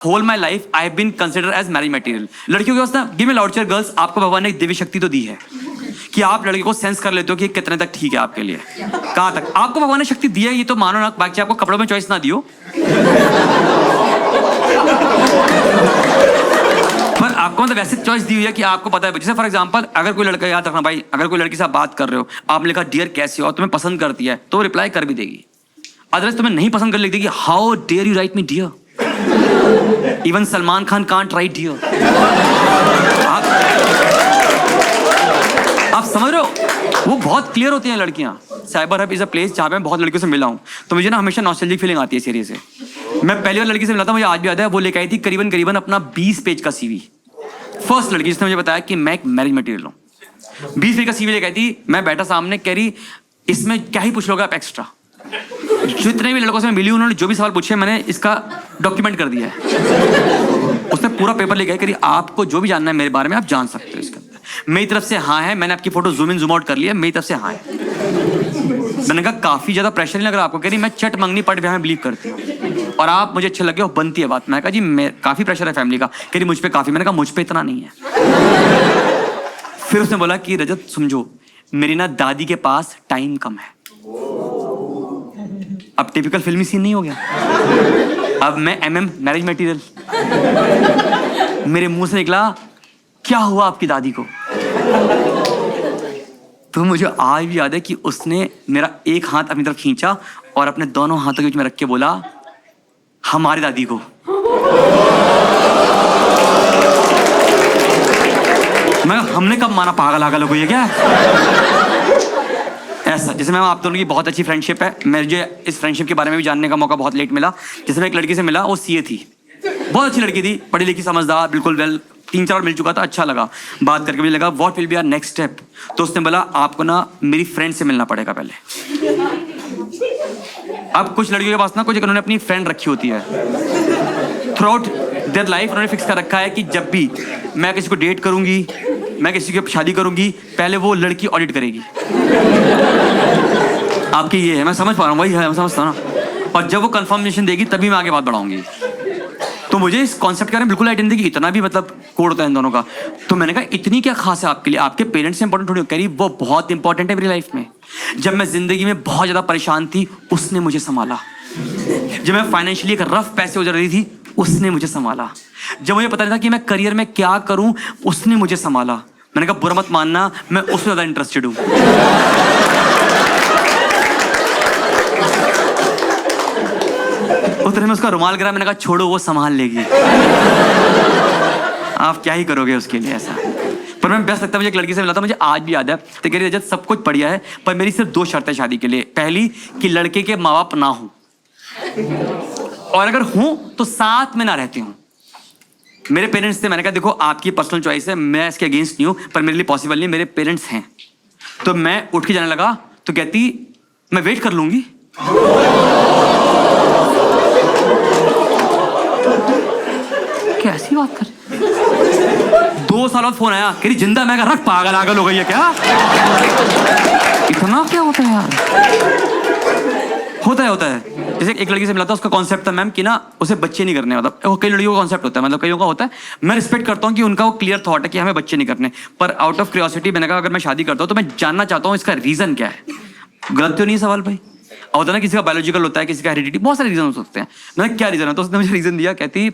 Whole my life I have been considered as marriage material. लड़कियों के पास ना, give me loud cheer girls, आपको भगवान ने एक दिव्य शक्ति तो दी है कि आप लड़के को सेंस कर लेते हो कि कितने तक ठीक है आपके लिए, कहां तक आपको भगवान ने शक्ति दी है, ये तो मानो ना, बाकी आपको कपड़ों में चॉइस ना दियो। पर आपको मतलब वैसे चॉइस दी हुई है कि आपको पता है। जैसे फॉर एग्जांपल, अगर कोई लड़का, याद रखना भाई, अगर कोई लड़की से आप बात कर रहे हो, आपने लिखा डियर कैसी हो, तुम्हें पसंद करती है, तो रिप्लाई कर भी देगी। अदरवाइज तुम्हें नहीं पसंद कर, लिख देगी how dare you write me dear, even Salman Khan can't write dear. आप समझ रहे हो, वो बहुत क्लियर होती हैं लड़कियां। Cyber hub is a place जहां पे मैं बहुत लड़कियों से मिला हूं, तो मुझे ना हमेशा नॉस्टैल्जिक फीलिंग आती है सीरीज से। मैं पहली बार लड़की से मिला था, मुझे आज भी याद है, वो लेकर आई थी करीबन अपना 20 पेज का सीवी। फर्स्ट लड़की जिसने मुझे बताया कि मैं एक मैरिज मटेरियल हूँ, 20 पेज का सीवी लेकर आई थी। मैं बैठा सामने, कह रही इसमें क्या ही पूछ लोगे आप एक्स्ट्रा। जितने भी लड़कों से मैं मिली, उन्होंने जो भी सवाल पूछे मैंने इसका डॉक्यूमेंट कर दिया है। उसने पूरा पेपर लेके आई, कह रही आपको जो भी जानना है मेरे बारे में आप जान सकते हो इसके अंदर। मेरी तरफ से हाँ है, मैंने आपकी photo zoom in zoom out कर लिया, मेरी तरफ से हाँ है। मैंने कहा काफी ज्यादा प्रेशर नहीं लग रहा आपको? कह रही मैं चट मंगनी पट ब्याह में बिलीव करती हूँ और आप मुझे अच्छे लगे हो, बनती है बात। मैंने कहा जी काफी प्रेशर है फैमिली का। कह रही मुझ पे काफी। मैंने कहा मुझ पे इतना नहीं है। फिर उसने बोला कि रजत समझो, मेरी ना दादी के पास टाइम कम है। अब टिपिकल फिल्मी सीन नहीं हो गया, अब मैं मैरिज मटेरियल। मेरे मुंह से निकला क्या हुआ आपकी दादी को? तो मुझे आज भी याद है कि उसने मेरा एक हाथ अपनी तरफ खींचा और अपने दोनों हाथों के बीच में रख के बोला हमारी दादी को। मैं हमने कब माना पागल आगल हो गई है क्या? ऐसा जैसे मैं आप दोनों की बहुत अच्छी फ्रेंडशिप है, मुझे इस फ्रेंडशिप के बारे में भी जानने का मौका बहुत लेट मिला। जैसे मैं एक लड़की से मिला, वो सीए थी, बहुत अच्छी लड़की थी, पढ़ी लिखी समझदार, बिल्कुल वेल। 3-4 बार मिल चुका था, अच्छा लगा, बात करके मुझे लगा what will be our next step. तो उसने बोला आपको ना मेरी फ्रेंड से मिलना पड़ेगा पहले। अब कुछ लड़कियों के पास ना कुछ उन्होंने अपनी फ्रेंड रखी होती है, थ्रू आउट देयर लाइफ उन्होंने फिक्स कर रखा है कि जब भी मैं किसी को डेट करूंगी, मैं किसी की शादी करूंगी, पहले वो लड़की ऑडिट करेगी। आपकी ये है, मैं समझ पा रहा हूँ, वही है, मैं समझता हूँ ना। और जब वो कंफर्मेशन देगी तभी मैं आगे बात बढ़ाऊंगी। तो मुझे इस कॉन्सेप्ट के बारे में बिल्कुल आइडिया नहीं थी कि इतना भी मतलब कोड होता है इन दोनों का। तो मैंने कहा इतनी क्या खास है आपके लिए, आपके पेरेंट्स से इंपॉर्टेंट थोड़ी हो? कह रही वो बहुत इंपॉर्टेंट है मेरी लाइफ में। जब मैं जिंदगी में बहुत ज्यादा परेशान थी, उसने मुझे संभाला। जब मैं फाइनेंशियली एक रफ पैसे गुजर रही थी, उसने मुझे संभाला। जब मुझे पता नहीं था कि मैं करियर में क्या करूं, उसने मुझे संभाला। मैंने कहा बुरा मत मानना, मैं उससे ज्यादा इंटरेस्टेड हूं। उतने में उसका रुमाल गिरा, मैंने कहा छोड़ो वो संभाल लेगी। आप क्या ही करोगे उसके लिए ऐसा। पर मैं बेस्ट लगता है, मुझे एक लड़की से मिला था, मुझे आज भी याद है। तो कह रही रजत सब कुछ बढ़िया है, पर मेरी सिर्फ 2 शर्तें शादी के लिए। पहली कि लड़के के माँ बाप ना हो, और अगर हूं तो साथ में ना रहती हूं। मेरे पेरेंट्स थे, मैंने कहा देखो आपकी पर्सनल चॉइस है, मैं इसके अगेंस्ट नहीं हूं, पर मेरे लिए पॉसिबल नहीं, मेरे पेरेंट्स हैं। तो मैं उठ के जाने लगा, तो कहती मैं वेट कर लूंगी। कैसी बात कर, 2 साल बाद फोन आया, कह रही जिंदा। मैं कहा पागल आगल हो गई है क्या? इतना क्या होता है यार? होता है। जैसे एक लड़की से मिला था, उसका कॉन्सेप्ट था मैम कि ना उसे बच्चे नहीं करने, मतलब कई लड़कियों का कॉन्सेप्ट होता है, मतलब कईयों का होता है। मैं रिस्पेक्ट करता हूँ कि उनका वो क्लियर थॉट है कि हमें बच्चे नहीं करने, पर आउट ऑफ क्यूरियोसिटी मैंने कहा अगर मैं शादी करता हूँ तो मैं जानना चाहता हूँ इसका रीजन क्या है। गलत तो नहीं सवाल भाई? होता है ना, किसी का बायोलॉजिकल होता है, किसी का हेरिडिटी, बहुत सारे रीजन हो सकते हैं। मैंने क्या रीजन है, तो उसने मुझे रीजन दिया। कहती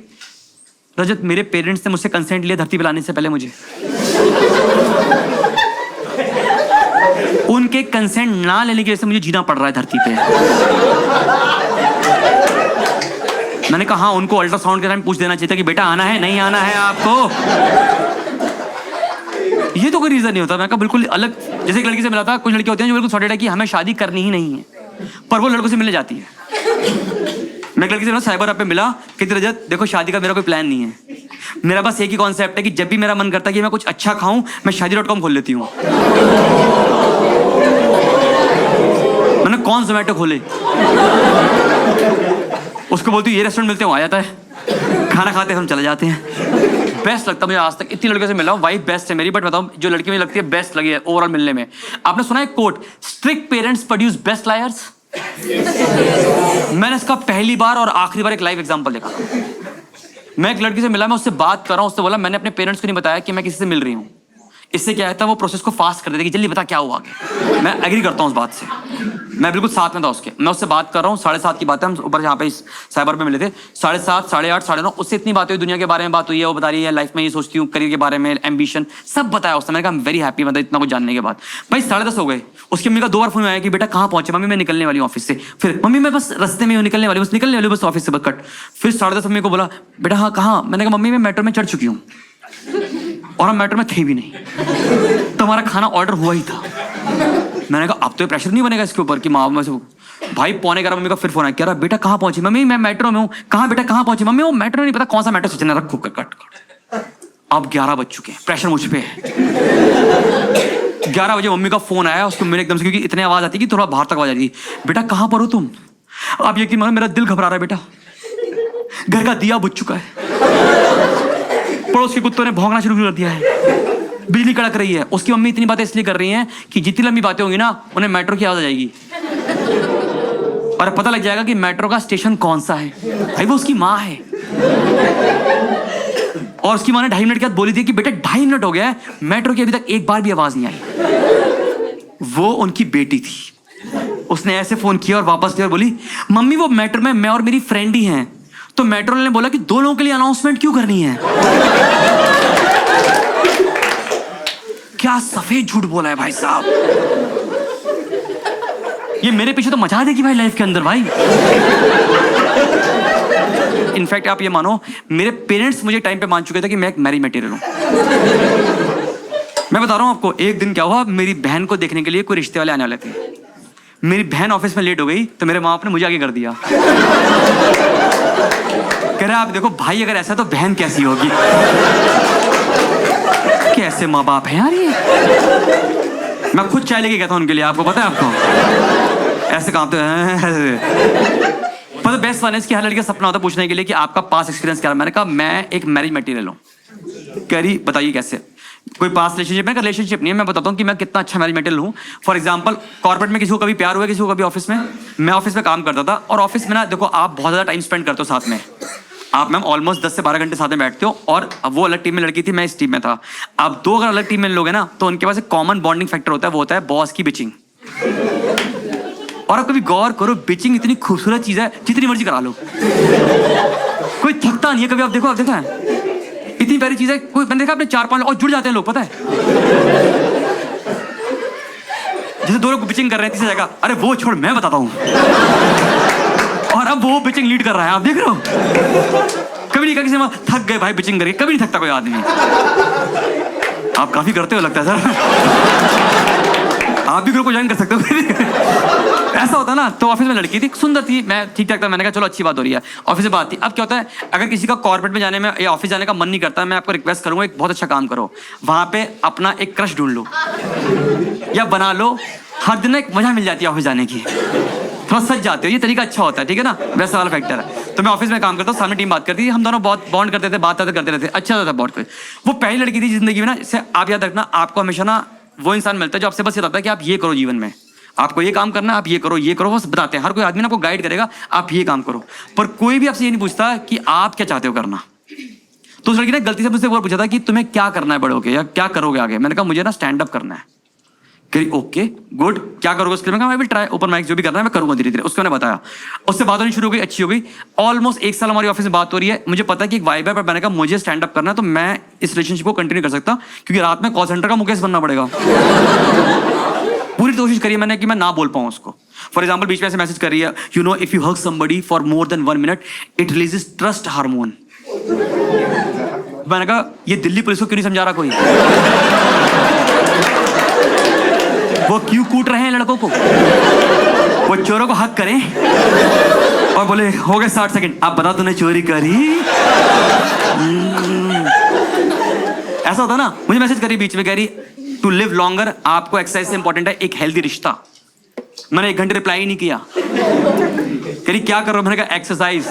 रजत मेरे पेरेंट्स ने मुझसे कंसेंट लिया धरती पे लाने से पहले मुझे। उनके कंसेंट ना लेने की वजह से मुझे जीना पड़ रहा है धरती पे। मैंने कहा हाँ, उनको अल्ट्रासाउंड के टाइम पूछ देना चाहिए था कि बेटा आना है नहीं आना है आपको। ये तो कोई रीजन नहीं होता। मैं कहा बिल्कुल अलग। जैसे एक लड़की से मिला था, कुछ लड़की होती हैं जो बिल्कुल सॉर्टेड है कि हमें शादी करनी ही नहीं है, पर वो लड़कों से मिलने जाती है। मैं एक लड़की से मिला, साइबर ऐप पे मिला, कहती रजत देखो शादी का मेरा कोई प्लान नहीं है, मेरा बस एक ही कॉन्सेप्ट है कि जब भी मेरा मन करता है कि मैं कुछ अच्छा खाऊं, मैं शादी.com खोल लेती हूँ। मैंने कौन ज़ोमैटो खोले? उसको बोलती हूँ ये रेस्टोरेंट मिलते हैं, आ जाता है, खाना खाते हम चले जाते हैं। बेस्ट लगता है मुझे, आज तक इतनी लड़कियों से मिला हूँ, वाइफ बेस्ट है मेरी। बट बताऊँ जो लड़की मुझे लगती है बेस्ट लगी है ओवरऑल मिलने में, आपने सुना है quote, strict parents produce best liars. मैंने इसका पहली बार और आखिरी बार एक लाइव एग्जांपल देखा। मैं एक लड़की से मिला, मैं उससे बात कर रहा हूँ, उससे बोला मैंने अपने पेरेंट्स को नहीं बताया कि मैं किसी से मिल रही हूँ। इससे क्या था, वो प्रोसेस को फास्ट कर देते कि जल्दी बता क्या हुआ आगे। मैं एग्री करता हूँ उस बात से, मैं बिल्कुल साथ में था उसके। मैं उससे बात कर रहा हूँ, 7:30 की बात है, हम ऊपर यहाँ पे साइबर पे मिले थे। 7:30, 8:30, 9:30 उससे इतनी बातें हुई, दुनिया के बारे में बात हुई है। वो बता रही है लाइफ में ये सोचती हूँ, करियर के बारे में, एम्बिशन सब बताया उसने। मैंने कहा वेरी हैप्पी, मतलब इतना कुछ जानने के बाद। भाई 10:30 हो गए। उसकी मम्मी का 2 बार फोन आया कि बेटा कहाँ पहुंचे। मम्मी मैं निकलने वाली हूँ ऑफिस से। फिर मम्मी मैं बस रास्ते में निकलने वाली, बस ऑफिस से बस कट। फिर 10:30 मम्मी को बोला बेटा हाँ कहाँ। मैंने कहा मम्मी मैं मेट्रो में चढ़ चुकी हूँ और हम मेट्रो में थे भी नहीं, तो हमारा खाना ऑर्डर हुआ ही था। मैंने कहा अब तो ये प्रेशर नहीं बनेगा इसके ऊपर कि माँ में से। भाई 11:15 मम्मी का फिर फोन आया, कह रहा बेटा कहाँ पहुंची। मम्मी मैं मेट्रो में हूँ। कहाँ बेटा कहाँ पहुंची। मम्मी वो मेट्रो नहीं पता कौन सा मेट्रो सोचना, रखो कट। अब 11 बज चुके हैं, प्रेशर मुझ पे है। 11 बजे मम्मी का फोन आया उसको, मैंने एकदम से, क्योंकि इतनी आवाज आती कि थोड़ा बाहर तक आवाज आती, बेटा कहाँ पर हो तुम। अब यकीन मानो मेरा दिल घबरा रहा है बेटा, घर का दिया बुझ चुका है, पड़ोस के कुत्तों ने भौंकना शुरू कर दिया है, बिजली कड़क रही है। उसकी मम्मी इतनी बातें इसलिए कर रही हैं कि जितनी लंबी बातें होंगी ना उन्हें मेट्रो की आवाज आ जाएगी और पता लग जाएगा कि मेट्रो का स्टेशन कौन सा है। भाई वो उसकी माँ है और उसकी माँ ने 2.5 मिनट के बाद बोली थी कि बेटा 2.5 मिनट हो गया है, मेट्रो की अभी तक एक बार भी आवाज नहीं आई। वो उनकी बेटी थी। उसने ऐसे फोन किया और वापस किया और बोली मम्मी वो मेट्रो में मैं और मेरी फ्रेंड ही हैं। तो मेट्रो ने बोला कि 2 लोगों के लिए अनाउंसमेंट क्यों करनी है। क्या सफेद झूठ बोला है भाई साहब। ये मेरे पीछे तो मचा देगी भाई लाइफ के अंदर भाई। इनफैक्ट आप ये मानो मेरे पेरेंट्स मुझे टाइम पे मान चुके थे कि मैं एक मैरिज मटेरियल हूं। मैं बता रहा हूं आपको, एक दिन क्या हुआ, मेरी बहन को देखने के लिए कोई रिश्ते वाले आने वाले थे। मेरी बहन ऑफिस में लेट हो गई तो मेरे माँ बाप ने मुझे आगे कर दिया। कह रहे आप देखो भाई अगर ऐसा तो बहन कैसी होगी। कैसे माँ बाप है यार ये। मैं खुद चाय लेके गया था उनके लिए, आपको पता है आपको ऐसे काम तो पर बेस्ट वन है, इसकी हर लड़की का सपना होता है पूछने के लिए कि आपका पास एक्सपीरियंस क्या है। मैंने कहा मैं एक मैरिज मटेरियल हूँ। कह रही बताइए कैसे। कोई पास रिलेशनशिप है, रिलेशनशिप नहीं है, मैं बताता हूँ कि मैं कितना अच्छा मैरिज मटेरियल हूँ। फॉर एग्जांपल कॉर्पोरेट में किसी को कभी प्यार हुआ, किसी को कभी ऑफिस में। मैं ऑफिस में काम करता था और ऑफिस में ना देखो आप बहुत ज़्यादा टाइम स्पेंड करते हो साथ में। आप मैम ऑलमोस्ट 10 से 12 घंटे साथ में बैठते हो और अब वो अलग टीम में लड़की थी, मैं इस टीम में था। अब 2 अगर अलग टीम में लोग हैं ना तो उनके पास एक कॉमन बॉन्डिंग फैक्टर होता है, वो होता है बॉस की बिचिंग। और आप कभी गौर करो, बिचिंग इतनी खूबसूरत चीज है, जितनी मर्जी करा लो कोई थकता नहीं है। कभी आप देखा है इतनी प्यारी चीज है। कोई मैंने देखा अपने 4-5 और जुड़ जाते हैं लोग, पता है। जैसे 2 लोग बिचिंग कर रहे हैं, तीसरी जगह अरे वो छोड़ मैं बताता हूँ, और अब वो बिचिंग लीड कर रहा है। आप देख रहे हो, कभी नहीं कहा किसी में थक गए भाई बिचिंग करके, कभी नहीं थकता कोई आदमी। आप काफी करते हो लगता है सर। आप भी ग्रुप को ज्वाइन कर सकते हो। ऐसा होता ना। तो ऑफिस में लड़की थी, सुंदर थी, मैं ठीक ठाक था। मैंने कहा चलो अच्छी बात हो रही है, ऑफिस से बात थी। अब क्या होता है, अगर किसी का कॉर्पोरेट में जाने में या ऑफिस जाने का मन नहीं करता, मैं आपको रिक्वेस्ट करूंगा एक बहुत अच्छा काम करो, वहां पे अपना एक क्रश ढूंढ लो या बना लो। हर दिन एक मजा मिल जाती है ऑफिस जाने की, थोड़ा सच जाते हो, ये तरीका अच्छा होता है, ठीक है ना। वैसा वाला फैक्टर है। तो मैं ऑफिस में काम करता हूँ, सामने टीम बात करती थी, हम दोनों बहुत बॉन्ड करते थे, बात करते रहते, अच्छा था बहुत कुछ। वो पहली लड़की थी जिंदगी में ना, इससे आप याद रखना, आपको हमेशा ना वो इंसान मिलता है जो आपसे बस ये बताता है कि आप ये करो जीवन में, आपको ये काम करना है, आप ये करो, बस बताते हैं। हर कोई आदमी ना आपको गाइड करेगा, आप ये काम करो, पर कोई भी आपसे ये नहीं पूछता कि आप क्या चाहते हो करना। तो उस लड़की ने गलती से मुझसे वो पूछा था कि तुम्हें क्या करना है बड़े होके, या क्या करोगे आगे। मैंने कहा मुझे ना स्टैंड अप करना है। कही ओके गुड, क्या करोगे उसके लिए। मैं विल ट्राई, ओपन माइक जो भी करना है मैं करूंगा धीरे धीरे। उसको मैंने बताया, उससे बात होनी शुरू हो गई, अच्छी हो गई। ऑलमोस्ट 1 साल हमारी ऑफिस में बात हो रही है। मुझे पता है कि एक वाइब है, पर मैंने कहा मुझे स्टैंड अप करना है, तो मैं इस रिलेशनशिप को कंटिन्यू कर सकता, क्योंकि रात में कॉल सेंटर का मुकेश बनना पड़ेगा। पूरी कोशिश करी मैंने कि मैं ना बोल पाऊं उसको। फॉर एग्जाम्पल बीच में ऐसे मैसेज कर रही है, you know if you hug somebody for more than 1 minute it releases trust hormone. मैंने कहा ये दिल्ली पुलिस को क्यों नहीं समझा रहा कोई, वो क्यों कूट रहे हैं लड़कों को। वो चोरों को हक करें और बोले हो गए 60 सेकंड, आप बता तूने चोरी करी। ऐसा होता ना। मुझे मैसेज करी बीच में, कह रही टू लिव लॉन्गर आपको एक्सरसाइज से इंपॉर्टेंट है एक हेल्दी रिश्ता। मैंने 1 घंटे रिप्लाई ही नहीं किया। कह रही क्या कर रहे हो, मैंने कहा एक्सरसाइज।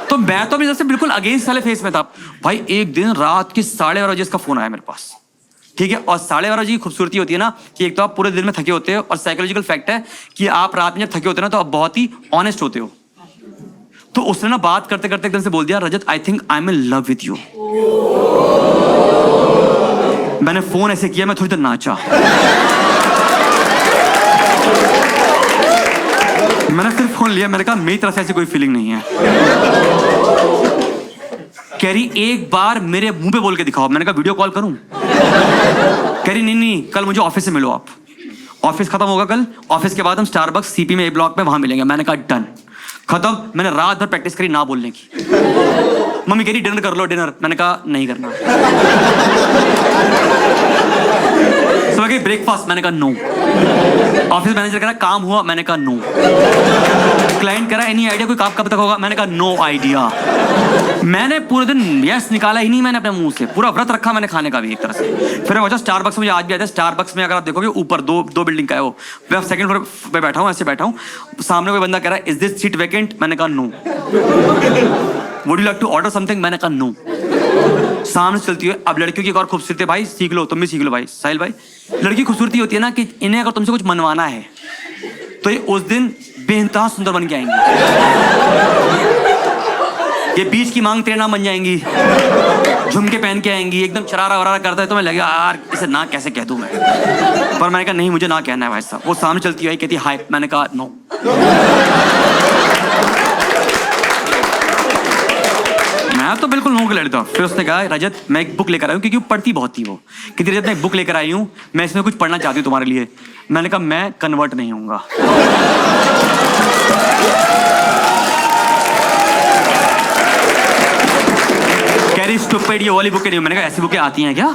तो मैं तो अपनी तरफ से बिल्कुल अगेंस्ट वाले फेस में था भाई। एक दिन रात के 12:30 बजे इसका फोन आया मेरे पास, ठीक है। और 12:30 बजे की खूबसूरती होती है ना कि एक तो आप पूरे दिन में थके होते हो, और साइकोलॉजिकल फैक्ट है कि आप रात में जब थके होते हो ना तो आप बहुत ही ऑनेस्ट होते हो। तो उसने ना बात करते करते एकदम से बोल दिया, Rajat I think I am in love with you. मैंने फोन ऐसे किया, मैं थोड़ी देर नाचा। मैंने फिर फोन लिया, मैंने कहा मेरी तरफ से ऐसी कोई फीलिंग नहीं है। कह रही एक बार मेरे मुंह पे बोल के दिखाओ। मैंने कहा वीडियो कॉल करूं? कह रही नहीं, कल मुझे ऑफिस से मिलो आप। ऑफिस खत्म होगा कल, ऑफिस के बाद हम स्टारबक्स सीपी में ए ब्लॉक में वहां मिलेंगे। मैंने कहा डन। खत्म। मैंने रात भर प्रैक्टिस करी ना बोलने की। मम्मी कह रही डिनर कर लो डिनर। मैंने कहा नहीं करना। सुबह गई ब्रेकफास्ट। मैंने कहा नो। ऑफिस मैनेजर कह रहा काम हुआ। मैंने कहा नो। क्लाइंट कह रहा एनी आइडिया कोई काम कब तक होगा? मैंने कहा नो आइडिया। मैंने पूरे दिन यस निकाला ही नहीं मैंने अपने मुंह से। पूरा व्रत रखा मैंने खाने का भी एक तरह से। फिर मैं पहुंचा स्टारबक्स में। मुझे आज भी आता है स्टारबक्स में, अगर आप देखोगे ऊपर दो बिल्डिंग का है वो। मैं सेकंड फ्लोर पे बैठा हूँ, ऐसे बैठा हूँ। सामने कोई बंदा कह रहा है इज दिस सीट वैकेंट? मैंने कहा no. Would you like to order something? मैंने कहा नो। सामने चलती है। अब लड़कियों की एक और खूबसूरती है भाई, सीख लो, तुम भी सीख लो भाई साहिल भाई। लड़की खूबसूरती होती है ना कि इन्हें अगर तुमसे कुछ मनवाना है तो ये उस दिन बेइंतहा सुंदर बन के आएंगी। ये बीच की मांग तेरे नाम बन जाएंगी, झुमके पहन के आएंगी, एकदम शरारा वरारा करता है तो मैं लगे यार इसे ना कैसे कह दूं मैं। पर मैंने कहा नहीं, मुझे ना कहना है भाई साहब। वो सामने चलती है, कहती हाय। मैंने कहा नो। मैं तो बिल्कुल नो के लड़ता हूँ। फिर उसने कहा रजत मैं एक बुक लेकर आई हूँ, क्योंकि वो पढ़ती बहुत थी। वो कहती रजत मैं एक बुक लेकर आई हूँ, मैं इसमें कुछ पढ़ना चाहती हूँ तुम्हारे लिए। मैंने कहा मैं कन्वर्ट नहीं होऊंगा। कह रही स्टूपिड ये वाली बुकें नहीं। मैंने कहा ऐसी बुकें आती हैं क्या?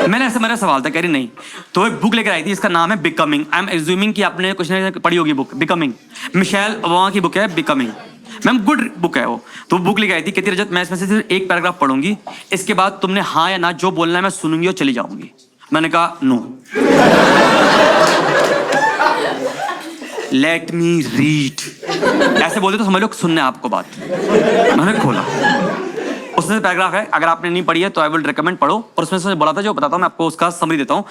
मैंने ऐसे मेरा सवाल था। कह रही नहीं। तो एक बुक लेकर आई थी, इसका नाम है बिकमिंग। आई एम एज्यूमिंग कि आपने कुछ नहीं पढ़ी होगी बुक बिकमिंग। मिशेल ओबामा की बुक है बिकमिंग। मैम गुड बुक है वो। तो बुक लेके आई थी, कहती रजत मैं इसमें से सिर्फ एक पैराग्राफ पढ़ूंगी, इसके बाद तुमने हाँ या ना जो बोलना है मैं सुनूंगी और चली जाऊंगी। मैंने कहा नो। Let me read. ऐसे बोलते तो समझ लो सुनने आपको बात। मैंने खोला, उसमें पैराग्राफ है, अगर आपने नहीं पढ़ी है तो आई विल रिकमेंड पढ़ो। और उसमें से बोला था जो बताता हूँ मैं आपको, उसका समरी देता हूँ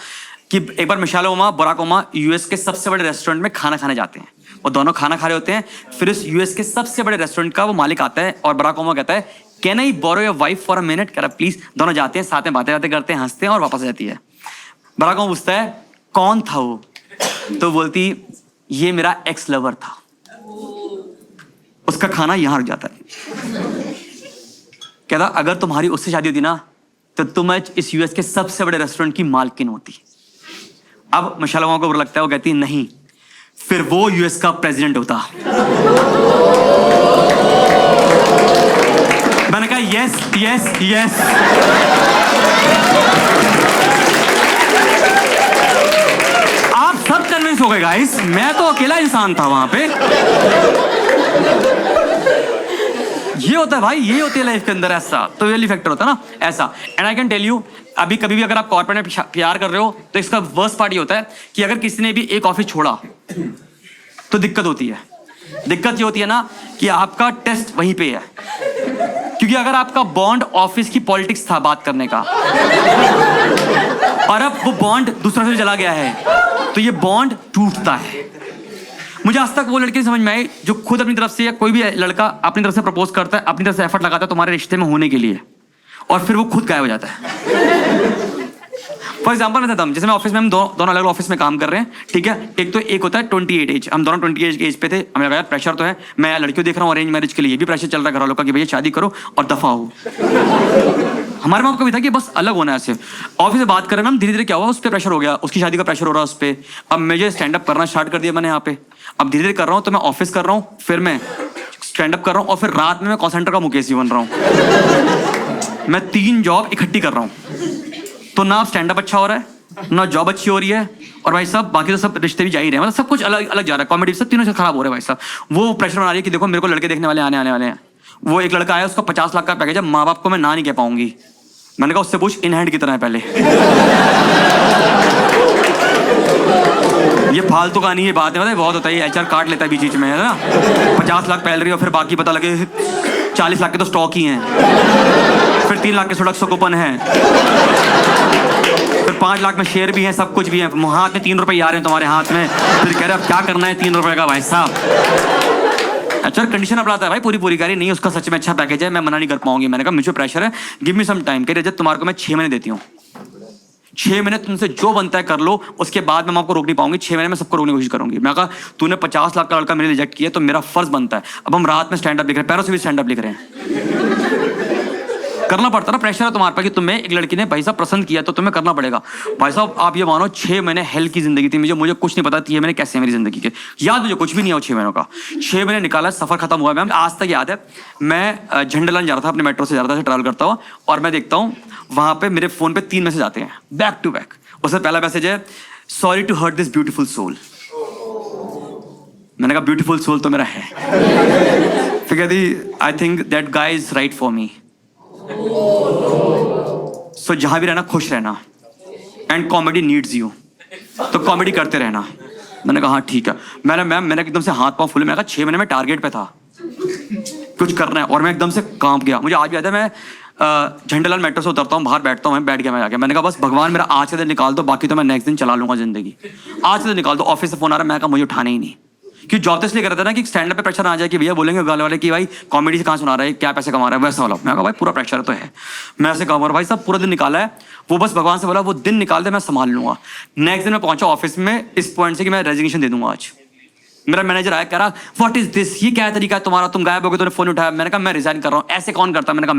कि एक बार Michelle Obama Barack Obama US के सबसे बड़े रेस्टोरेंट में खाना खाने जाते हैं। वो दोनों खाना खा रहे होते हैं। फिर उस यूएस के सबसे बड़े रेस्टोरेंट का वो मालिक आता है और बराक ओबामा कहता है can I borrow your wife for a minute? कह रहा प्लीज। दोनों जाते हैं, साथ में बातें करते हैं, हंसते हैं और वापस आ जाती है। बराक ओबामा पूछता है कौन था वो? तो बोलती ये मेरा एक्स लवर था। उसका खाना यहां रुक जाता है। कहता अगर तुम्हारी उससे शादी होती ना तो तुम आज इस यूएस के सबसे बड़े रेस्टोरेंट की मालकिन होती। अब मिशेल ओबामा को बुरा लगता है, वो कहती नहीं, फिर वो यूएस का प्रेसिडेंट होता। मैंने कहा यस यस यस। आप सब कन्विंस हो गए गाइस, मैं तो अकेला इंसान था वहां पे। ये होता है भाई, ये होती है लाइफ के अंदर ऐसा। तो रियली फैक्टर होता है ना ऐसा। And I can tell you, अभी कभी भी अगर आप कॉर्पोरेट में प्यार कर रहे हो तो इसका वर्स्ट पार्ट ये होता है कि अगर किसी ने भी एक ऑफिस छोड़ा तो दिक्कत होती है। दिक्कत ये होती है ना कि आपका टेस्ट वहीं पे है, क्योंकि अगर आपका बॉन्ड ऑफिस की पॉलिटिक्स था बात करने का और अब वो बॉन्ड दूसरा से चला गया है तो ये बॉन्ड टूटता है। मुझे आज तक वो लड़की समझ में आई जो खुद अपनी तरफ से, या कोई भी लड़का अपनी तरफ से प्रपोज करता है, अपनी तरफ से एफर्ट लगाता है तुम्हारे रिश्ते में होने के लिए, और फिर वो खुद गायब हो जाता है। फॉर एग्जाम्पल मैं देता हूँ, जैसे मैं ऑफिस में, हम दोनों अलग ऑफिस में काम कर रहे हैं, ठीक है। एक होता है 28 एज, हम दोनों 28 एज पे थे। हमें लगा यार प्रेशर तो है, मैं लड़कियों देख रहा हूँ अरेंज मैरिज के लिए, ये भी प्रेशर चल रहा है घर वालों का कि भैया शादी करो और दफा हो। हमारे माँ बाप को भी था कि बस अलग होना है ऐसे। ऑफिस में बात कर रहे हैं, धीरे धीरे क्या हुआ, उस पर प्रेशर हो गया, उसकी शादी का प्रेशर हो रहा है उस पर। अब मुझे स्टैंड अप करना स्टार्ट कर दिया मैंने यहाँ पे। अब धीरे धीरे कर रहा हूँ, तो मैं ऑफिस कर रहा हूँ, फिर मैं स्टैंड अप कर रहा हूँ, और फिर रात में मैं कॉल सेंटर का मुकेश जी बन रहा हूँ। मैं 3 जॉब इकट्ठी कर रहा हूँ। तो ना स्टैंड अप अच्छा हो रहा है, ना जॉब अच्छी हो रही है, और भाई साहब बाकी तो सब रिश्ते भी जा ही रहे हैं, मतलब सब कुछ अलग अलग जा रहा है। कॉमेडी सब तीनों से खराब हो रहा है भाई साहब। वो प्रेशर बना रही है कि देखो मेरे को लड़के देखने वाले आने वाले हैं। वो एक लड़का आया, उसका 50 लाख का पैकेज है, माँ बाप को मैं ना नहीं कह पाऊंगी। मैंने कहा उससे पूछ इन हैंड कितना है पहले। ये फालतू का नहीं, ये बात है बहुत होता है, एचआर काट लेता है बीच में, है ना। 50 लाख पहल रही है, फिर बाकी पता लगे 40 लाख के तो स्टॉक ही हैं, फिर 3 लाख के सड़क कूपन है, फिर 5 लाख में शेयर भी है, सब कुछ भी है। हाथ में 3 रुपए आ रहे हैं तुम्हारे हाथ में, फिर कह रहे अब क्या करना है 3 रुपए का भाई साहब। अच्छा कंडीशन अपनाता है भाई, पूरी पूरी करी नहीं, उसका सच में अच्छा पैकेज है, मैं मना नहीं कर पाऊंगी। मैंने कहा मुझे प्रेशर है, गिव मी सम टाइम। कह रही रजत तुम्हारे को मैं 6 महीने देती हूँ, 6 महीने तुमसे जो बनता है कर लो, उसके बाद मैं आपको रोक नहीं पाऊंगी, 6 महीने में सबको रोकने की कोशिश करूंगी। मैं कहा तूने 50 लाख का लड़का मेरे रिजेक्ट किया तो मेरा फर्ज बनता है। अब हम रात में स्टैंड अप लिख रहे हैं, पैरों से भी स्टैंड अप लिख रहे हैं। करना पड़ता ना, प्रेशर है तुम्हारे पर कि तुम्हें एक लड़की ने भाई साहब पसंद किया तो तुम्हें करना पड़ेगा। भाई साहब आप ये मानो 6 महीने हेल की जिंदगी थी, मुझे कुछ नहीं पता 3 महीने कैसे मेरी जिंदगी के, याद मुझे कुछ भी नहीं है 6 महीनों का। 6 महीने निकाला, सफर खत्म हुआ। मैम आज तक याद है, मैं झंडेलान जा रहा था, अपने मेट्रो से जा रहा था, ट्रैवल करता हुआ, और मैं देखता हूँ वहां पे मेरे फोन पे 3 मैसेज आते हैं बैक टू बैक। उसमें पहला मैसेज है sorry to hurt this beautiful soul. मैंने कहा ब्यूटीफुल सोल तो मेरा है। फिर कहती I think that guy is right for me, so जहां भी रहना खुश रहना, एंड कॉमेडी नीड्स यू, तो कॉमेडी करते रहना। मैंने कहा हाँ ठीक है। मैंने एकदम से हाथ पांव फूले। मैंने कहा 6 महीने में टारगेट पे था, कुछ करना है, और मैं एकदम से कांप गया। मुझे आज भी याद है, मैं झंडेलाल मेट्रो से उतरता हूँ, बाहर बैठता हूँ, मैं बैठ गया मैं जाके। मैंने कहा बस भगवान मेरा आज के दिन निकाल दो, बाकी तो मैं नेक्स्ट दिन चला लूंगा जिंदगी, आज के दिन निकाल दो। ऑफिस से फोन आ रहा है, मैं कहा मुझे उठाने ही नहीं, कि जॉब तो इसलिए कर रहा था ना कि स्टैंड अप पे प्रेशर आ जाए कि भैया बोलेंगे गाले वाले कि भाई कॉमेडी से कहाँ सुना रहा है, क्या पैसे कमा रहा है, वैसा वाला। मैं कहा भाई पूरा प्रेशर तो है, मैं ऐसे कमा रहा भाई साहब, पूरा दिन निकाला है। वो बस भगवान से बोला वो दिन निकाल दे, मैं संभाल लूंगा। नेक्स्ट दिन मैं पहुंचा ऑफिस में इस पॉइंट से कि मैं रेजिग्नेशन दे दूंगा आज। मेरा मैनेजर आया, कह रहा व्हाट इज दिस, ये क्या तरीका है तुम्हारा, तुम गायब हो गए, तूने फोन उठाया। मैंने कहा मैं रिजाइन कर रहा हूँ। ऐसे कौन करता? मैंने कहा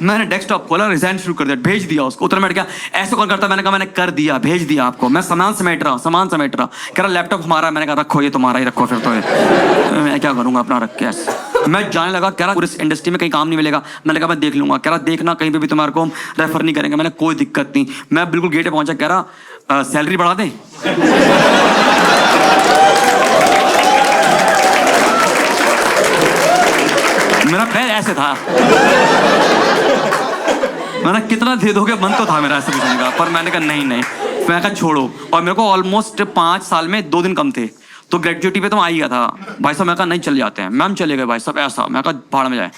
मैंने डेस्कटॉप खोला, रिजाइन शुरू कर दिया, भेज दिया उसको। उतर बैठ गया, ऐसे कौन करता? मैंने कहा मैंने कर दिया, भेज दिया आपको, मैं सामान समेट रहा हूँ, सामान समेट रहा। कह रहा लैपटॉप हमारा। मैंने कहा रखो, ये तुम्हारा ही रखो फिर तो मैं क्या करूंगा अपना रख के ऐसे। मैं जाने लगा, कह रहा पूरे इंडस्ट्री में कहीं काम नहीं मिलेगा। मैंने कहा मैं देख लूंगा। कह रहा देखना कहीं पे भी तुम्हारे को हम रेफर नहीं करेंगे। मैंने कोई दिक्कत नहीं। मैं बिल्कुल गेट पे पहुंचा, कह रहा सैलरी बढ़ा दें। मेरा पैर ऐसे था, मैंने कितना दे दोगे, मन तो था मेरा ऐसे पूछने का, पर मैंने कहा नहीं। मैं कहा छोड़ो। और मेरे को ऑलमोस्ट 5 साल में 2 दिन कम थे, तो ग्रेजुएटी पे तो आ ही गया था भाई साहब। मैं कहा नहीं चल जाते हैं। मैम चले गए भाई साहब ऐसा। मैं कहा भाड़ में जाए।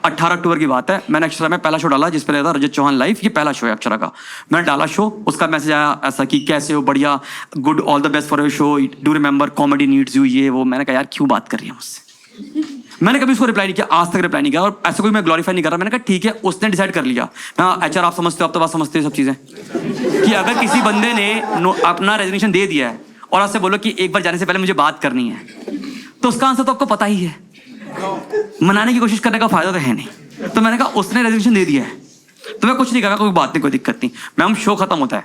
18 अक्टूबर की बात है, मैंने अक्षरा में पहला शो डाला जिस पे रहता रजत चौहान लाइव, ये पहला शो है अक्षरा का। मैंने डाला शो, उसका मैसेज आया ऐसा कि कैसे हो, बढ़िया, good, all the best for your show, do remember comedy needs you, ये वो। मैंने कहा यार क्यों बात कर रही है मुझसे। मैंने कभी उसको रिप्लाई नहीं किया, आज तक रिप्लाई नहीं किया, और ऐसा कोई मैं ग्लोरीफाई नहीं कर रहा। मैंने कहा ठीक है, उसने डिसाइड कर लिया। हाँ एचआर आप समझते हो, आप तो बात समझते हो सब चीजें, कि अगर किसी बंदे ने अपना रेजिग्नेशन दे दिया है और आपसे बोलो कि एक बार जाने से पहले मुझे बात करनी है, तो उसका आंसर तो आपको पता ही है, मनाने की कोशिश करने का फायदा तो है नहीं। तो मैंने कहा उसने रेजिग्नेशन दे दिया है तो मैं कुछ नहीं कहा, कोई बात नहीं, कोई दिक्कत नहीं। मैम शो खत्म होता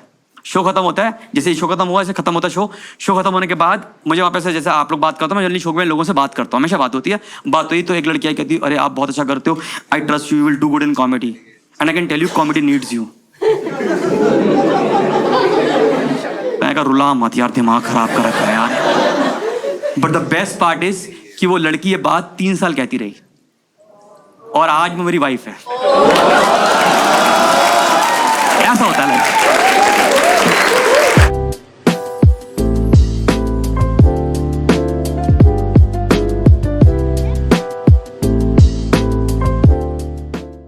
है, जैसे शो खत्म हुआ ऐसे खत्म होता शो खत्म होने के बाद मुझे वहाँ पे से जैसे आप लोग बात करते हो, मैं जल्दी शो में लोगों से बात करता हूँ, हमेशा बात होती है। बात हुई तो एक लड़की आई, कहती अरे आप बहुत अच्छा करते हो, I trust you will do good in comedy and I can tell you comedy needs you. मैं कहा रुला मत यार, दिमाग खराब कर रखा है यार। But the best part is कि वो लड़की ये बात 3 साल कहती रही और आज वो मेरी वाइफ है। ऐसा होता है।